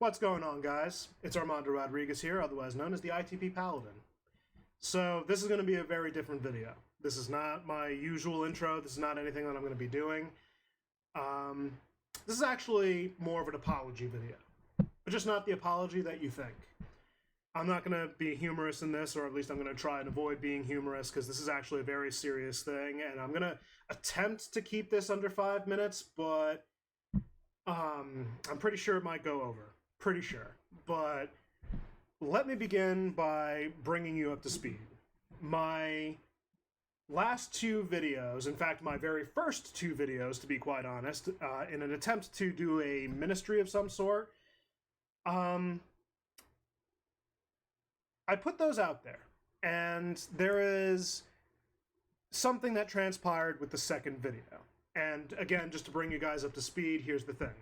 What's going on, guys? It's Armando Rodriguez here, otherwise known as the ITP Paladin. So this is going to be a very different video. This is not my usual intro. This is not anything that I'm going to be doing. This is actually more of an apology video, but just not the apology that you think. I'm not going to be humorous in this, or at least I'm going to try and avoid being humorous, because this is actually a very serious thing, and I'm going to attempt to keep this under 5 minutes, but I'm pretty sure it might go over. Pretty sure. But let me begin by bringing you up to speed. My last two videos, in fact, my very first two videos, to be quite honest, in an attempt to do a ministry of some sort, I put those out there. And there is something that transpired with the second video. And again, just to bring you guys up to speed, here's the thing.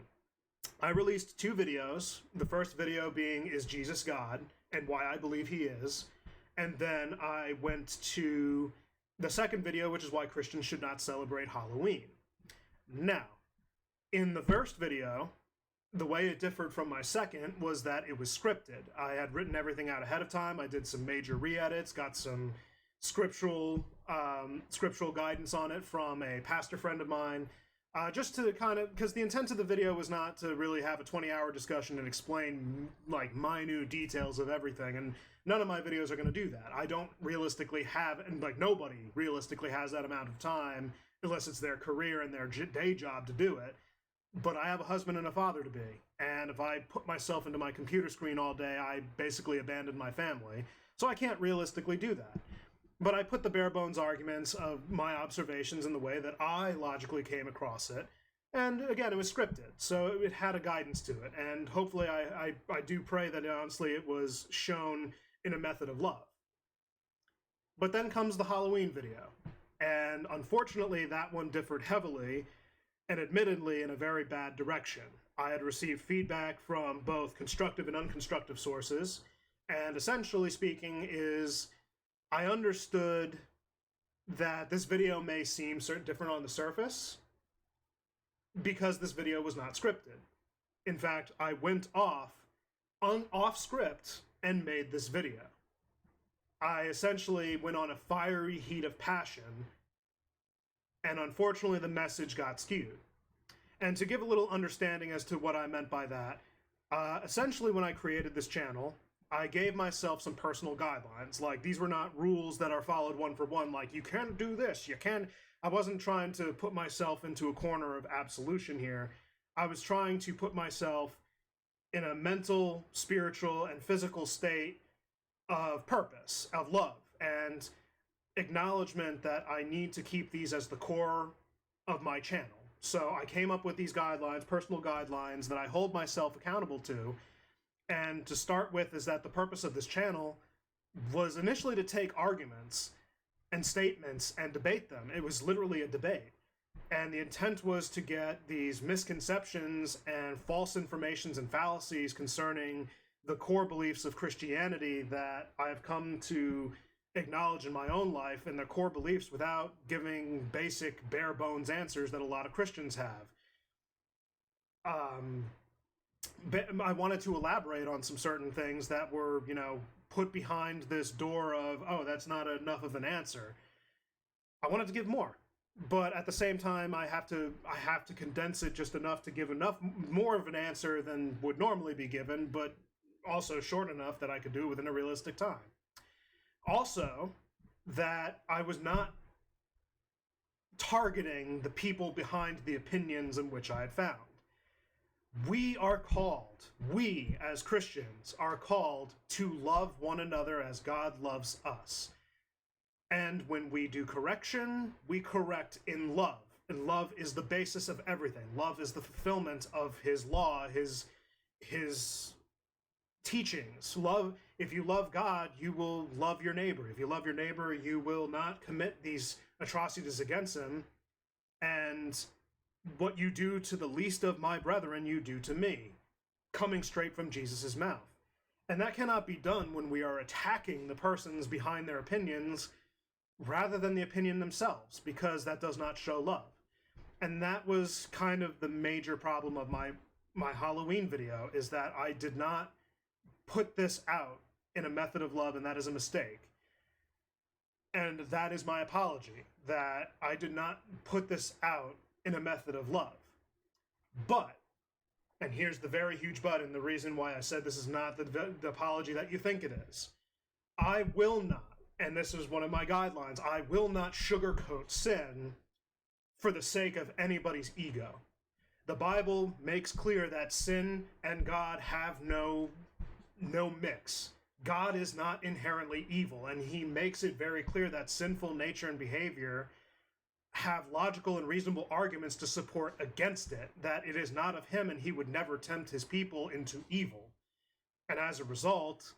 I released two videos, the first video being Is Jesus God? And why I believe he is. And then I went to the second video, which is why Christians should not celebrate Halloween. Now, in the first video, the way it differed from my second was that it was scripted. I had written everything out ahead of time. I did some major re-edits, got some scriptural guidance on it from a pastor friend of mine. Just to kind of, because the intent of the video was not to really have a 20-hour discussion and explain, like, minute details of everything, and none of my videos are going to do that. I don't realistically have, and, like, nobody realistically has that amount of time, unless it's their career and their day job to do it, but I have a husband and a father to be, and if I put myself into my computer screen all day, I basically abandon my family, so I can't realistically do that. But I put the bare bones arguments of my observations in the way that I logically came across it. And again, it was scripted, so it had a guidance to it. And hopefully I do pray that honestly it was shown in a method of love. But then comes the Halloween video. And unfortunately, that one differed heavily, and admittedly in a very bad direction. I had received feedback from both constructive and unconstructive sources, and essentially speaking is, I understood that this video may seem different on the surface because this video was not scripted. In fact, I went off script and made this video. I essentially went on a fiery heat of passion, and unfortunately the message got skewed. And to give a little understanding as to what I meant by that, essentially when I created this channel, I gave myself some personal guidelines. Like, these were not rules that are followed one for one, like, you can't do this, you can. I wasn't trying to put myself into a corner of absolution here. I was trying to put myself in a mental, spiritual, and physical state of purpose, of love, and acknowledgement that I need to keep these as the core of my channel. So I came up with these guidelines, personal guidelines, that I hold myself accountable to. And to start with is that the purpose of this channel was initially to take arguments and statements and debate them. It was literally a debate. And the intent was to get these misconceptions and false informations and fallacies concerning the core beliefs of Christianity that I've come to acknowledge in my own life, and their core beliefs, without giving basic bare bones answers that a lot of Christians have. I wanted to elaborate on some certain things that were, put behind this door of, oh, that's not enough of an answer. I wanted to give more, but at the same time, I have to condense it just enough to give more of an answer than would normally be given, but also short enough that I could do it within a realistic time. Also, that I was not targeting the people behind the opinions in which I had found. We as Christians, are called to love one another as God loves us. And when we do correction, we correct in love. And love is the basis of everything. Love is the fulfillment of his law, his teachings. Love, if you love God, you will love your neighbor. If you love your neighbor, you will not commit these atrocities against him. And what you do to the least of my brethren, you do to me, coming straight from Jesus' mouth. And that cannot be done when we are attacking the persons behind their opinions rather than the opinion themselves, because that does not show love. And that was kind of the major problem of my my Halloween video is that I did not put this out in a method of love, and that is a mistake. And that is my apology, that I did not put this out in a method of love. But, and here's the very huge but, and the reason why I said this is not the apology that you think it is. I will not, and this is one of my guidelines, I will not sugarcoat sin for the sake of anybody's ego. The Bible makes clear that sin and God have no mix. God is not inherently evil, and he makes it very clear that sinful nature and behavior have logical and reasonable arguments to support against it, that it is not of him and he would never tempt his people into evil. And as a result,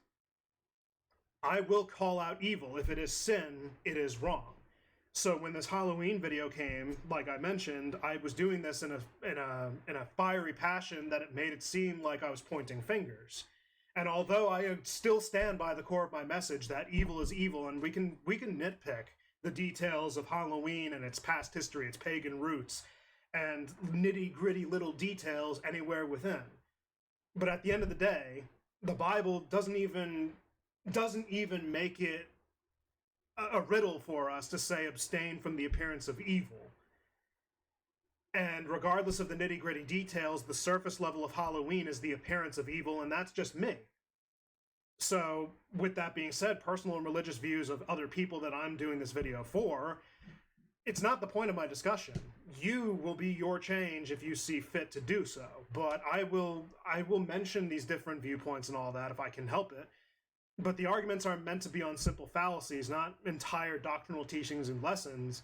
I will call out evil. If it is sin, it is wrong. So when this Halloween video came, like I mentioned, I was doing this in a fiery passion that it made it seem like I was pointing fingers. And although I still stand by the core of my message that evil is evil, and we can nitpick the details of Halloween and its past history, its pagan roots, and nitty-gritty little details anywhere within. But at the end of the day, the Bible doesn't even make it a riddle for us to say abstain from the appearance of evil. And regardless of the nitty-gritty details, the surface level of Halloween is the appearance of evil, and that's just me. So, with that being said, personal and religious views of other people that I'm doing this video for, it's not the point of my discussion. You will be your change if you see fit to do so. But I will mention these different viewpoints and all that if I can help it. But the arguments are meant to be on simple fallacies, not entire doctrinal teachings and lessons.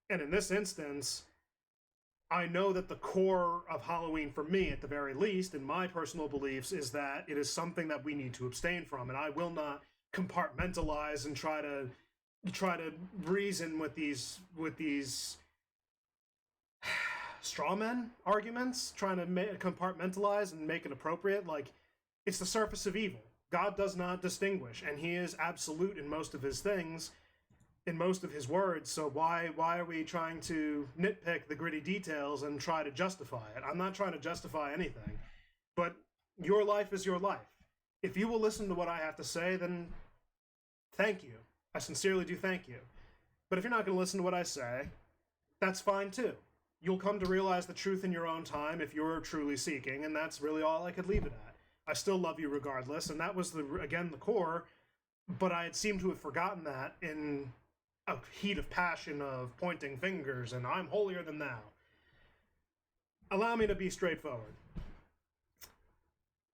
And in this instance, I know that the core of Halloween, for me at the very least, in my personal beliefs, is that it is something that we need to abstain from. And I will not compartmentalize and try to reason with these straw man arguments, trying to compartmentalize and make it appropriate. Like, it's the surface of evil. God does not distinguish, and he is absolute in most of his things, in most of his words. So why are we trying to nitpick the gritty details and try to justify it? I'm not trying to justify anything, but your life is your life. If you will listen to what I have to say, then thank you. I sincerely do thank you. But if you're not going to listen to what I say, that's fine too. You'll come to realize the truth in your own time if you're truly seeking, and that's really all I could leave it at. I still love you regardless, and that was, the core, but I had seemed to have forgotten that in a heat of passion of pointing fingers and I'm holier than thou. Allow me to be straightforward.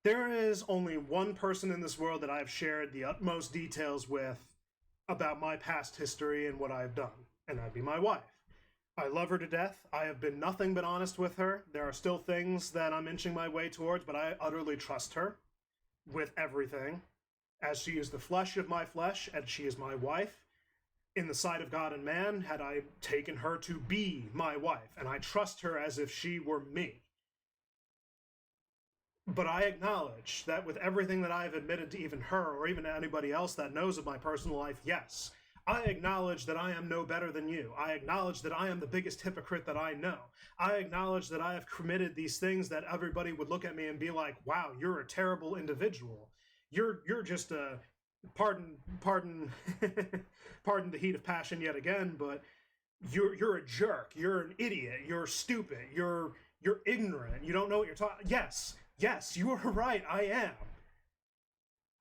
There is only one person in this world that I've shared the utmost details with about my past history and what I've done, and that'd be my wife. I love her to death. I have been nothing but honest with her. There are still things that I'm inching my way towards, but I utterly trust her with everything, as she is the flesh of my flesh, and she is my wife. In the sight of God and man, had I taken her to be my wife, and I trust her as if she were me. But I acknowledge that with everything that I have admitted to even her, or even anybody else that knows of my personal life, yes, I acknowledge that I am no better than you. I acknowledge that I am the biggest hypocrite that I know. I acknowledge that I have committed these things that everybody would look at me and be like, wow, you're a terrible individual. You're just a, pardon the heat of passion yet again, but you're a jerk. You're an idiot. You're stupid. You're ignorant. You don't know what you're talking. Yes, you are right. I am.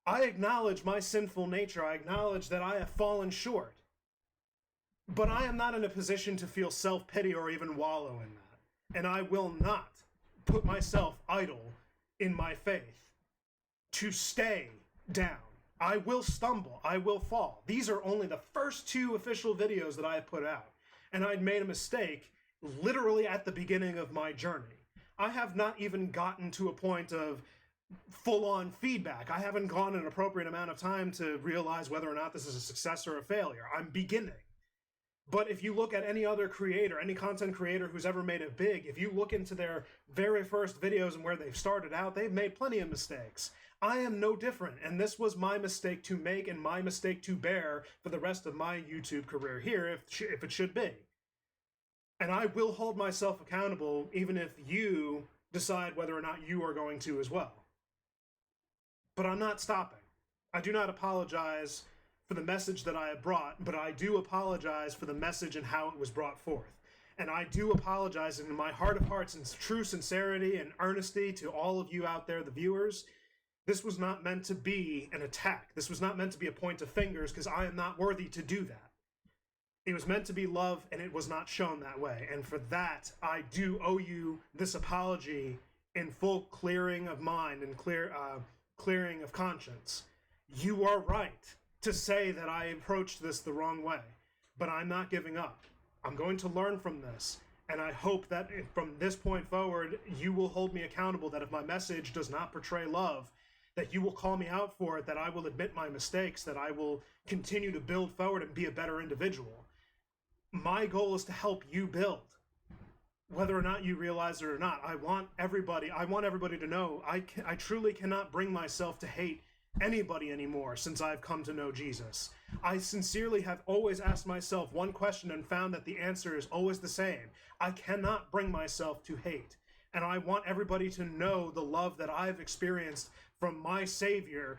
I acknowledge my sinful nature. I acknowledge that I have fallen short. But I am not in a position to feel self-pity or even wallow in that. And I will not put myself idle in my faith to stay down. I will stumble. I will fall. These are only the first 2 official videos that I have put out. And I'd made a mistake literally at the beginning of my journey. I have not even gotten to a point of full-on feedback. I haven't gone an appropriate amount of time to realize whether or not this is a success or a failure. I'm beginning. But if you look at any other creator, any content creator who's ever made it big, if you look into their very first videos and where they've started out, they've made plenty of mistakes. I am no different, and this was my mistake to make and my mistake to bear for the rest of my YouTube career here, if it should be. And I will hold myself accountable, even if you decide whether or not you are going to as well. But I'm not stopping. I do not apologize for the message that I have brought, but I do apologize for the message and how it was brought forth. And I do apologize in my heart of hearts, in true sincerity and earnesty, to all of you out there, the viewers. This was not meant to be an attack. This was not meant to be a point of fingers, because I am not worthy to do that. It was meant to be love, and it was not shown that way. And for that, I do owe you this apology in full clearing of mind and clearing of conscience. You are right to say that I approached this the wrong way, but I'm not giving up. I'm going to learn from this, and I hope that from this point forward, you will hold me accountable, that if my message does not portray love, that you will call me out for it, that I will admit my mistakes, that I will continue to build forward and be a better individual. My goal is to help you build, whether or not you realize it or not. I want everybody to know I truly cannot bring myself to hate anybody anymore since I've come to know Jesus. I sincerely have always asked myself one question and found that the answer is always the same. I cannot bring myself to hate. And I want everybody to know the love that I've experienced from my Savior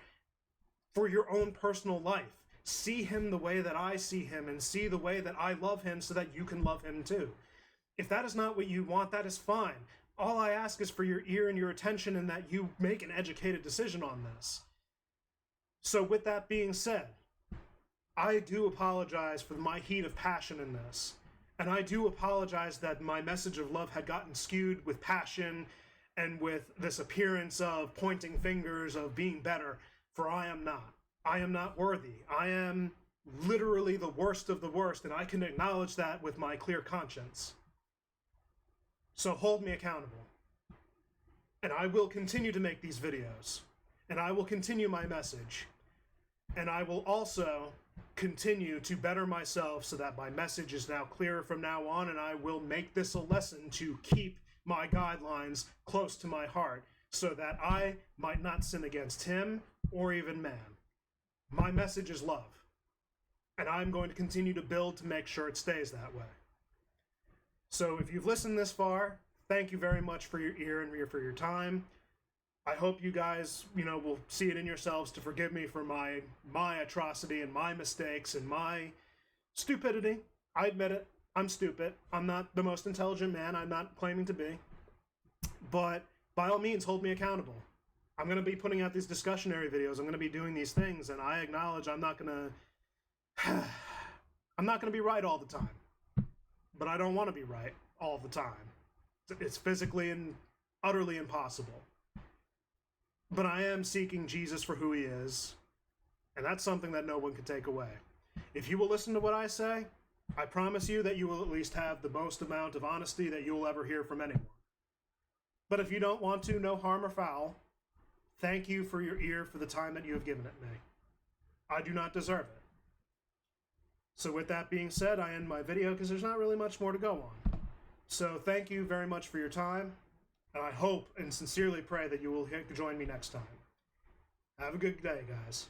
for your own personal life. See him the way that I see him, and see the way that I love him, so that you can love him too. If that is not what you want, that is fine. All I ask is for your ear and your attention, and that you make an educated decision on this. So with that being said, I do apologize for my heat of passion in this. And I do apologize that my message of love had gotten skewed with passion and with this appearance of pointing fingers, of being better, for I am not. I am not worthy. I am literally the worst of the worst, and I can acknowledge that with my clear conscience. So hold me accountable. And I will continue to make these videos. And I will continue my message. And I will also continue to better myself so that my message is now clearer from now on, and I will make this a lesson to keep my guidelines close to my heart so that I might not sin against him or even man. My message is love, and I'm going to continue to build to make sure it stays that way. So if you've listened this far, thank you very much for your ear and for your time. I hope you guys, will see it in yourselves to forgive me for my atrocity and my mistakes and my stupidity. I admit it. I'm stupid. I'm not the most intelligent man. I'm not claiming to be. But by all means, hold me accountable. I'm going to be putting out these discussionary videos. I'm going to be doing these things, and I acknowledge I'm not going to be right all the time. But I don't want to be right all the time. It's physically and utterly impossible. But I am seeking Jesus for who he is, and that's something that no one can take away. If you will listen to what I say, I promise you that you will at least have the most amount of honesty that you will ever hear from anyone. But if you don't want to, no harm or foul. Thank you for your ear, for the time that you have given it me. I do not deserve it. So with that being said, I end my video because there's not really much more to go on. So thank you very much for your time. And I hope and sincerely pray that you will join me next time. Have a good day, guys.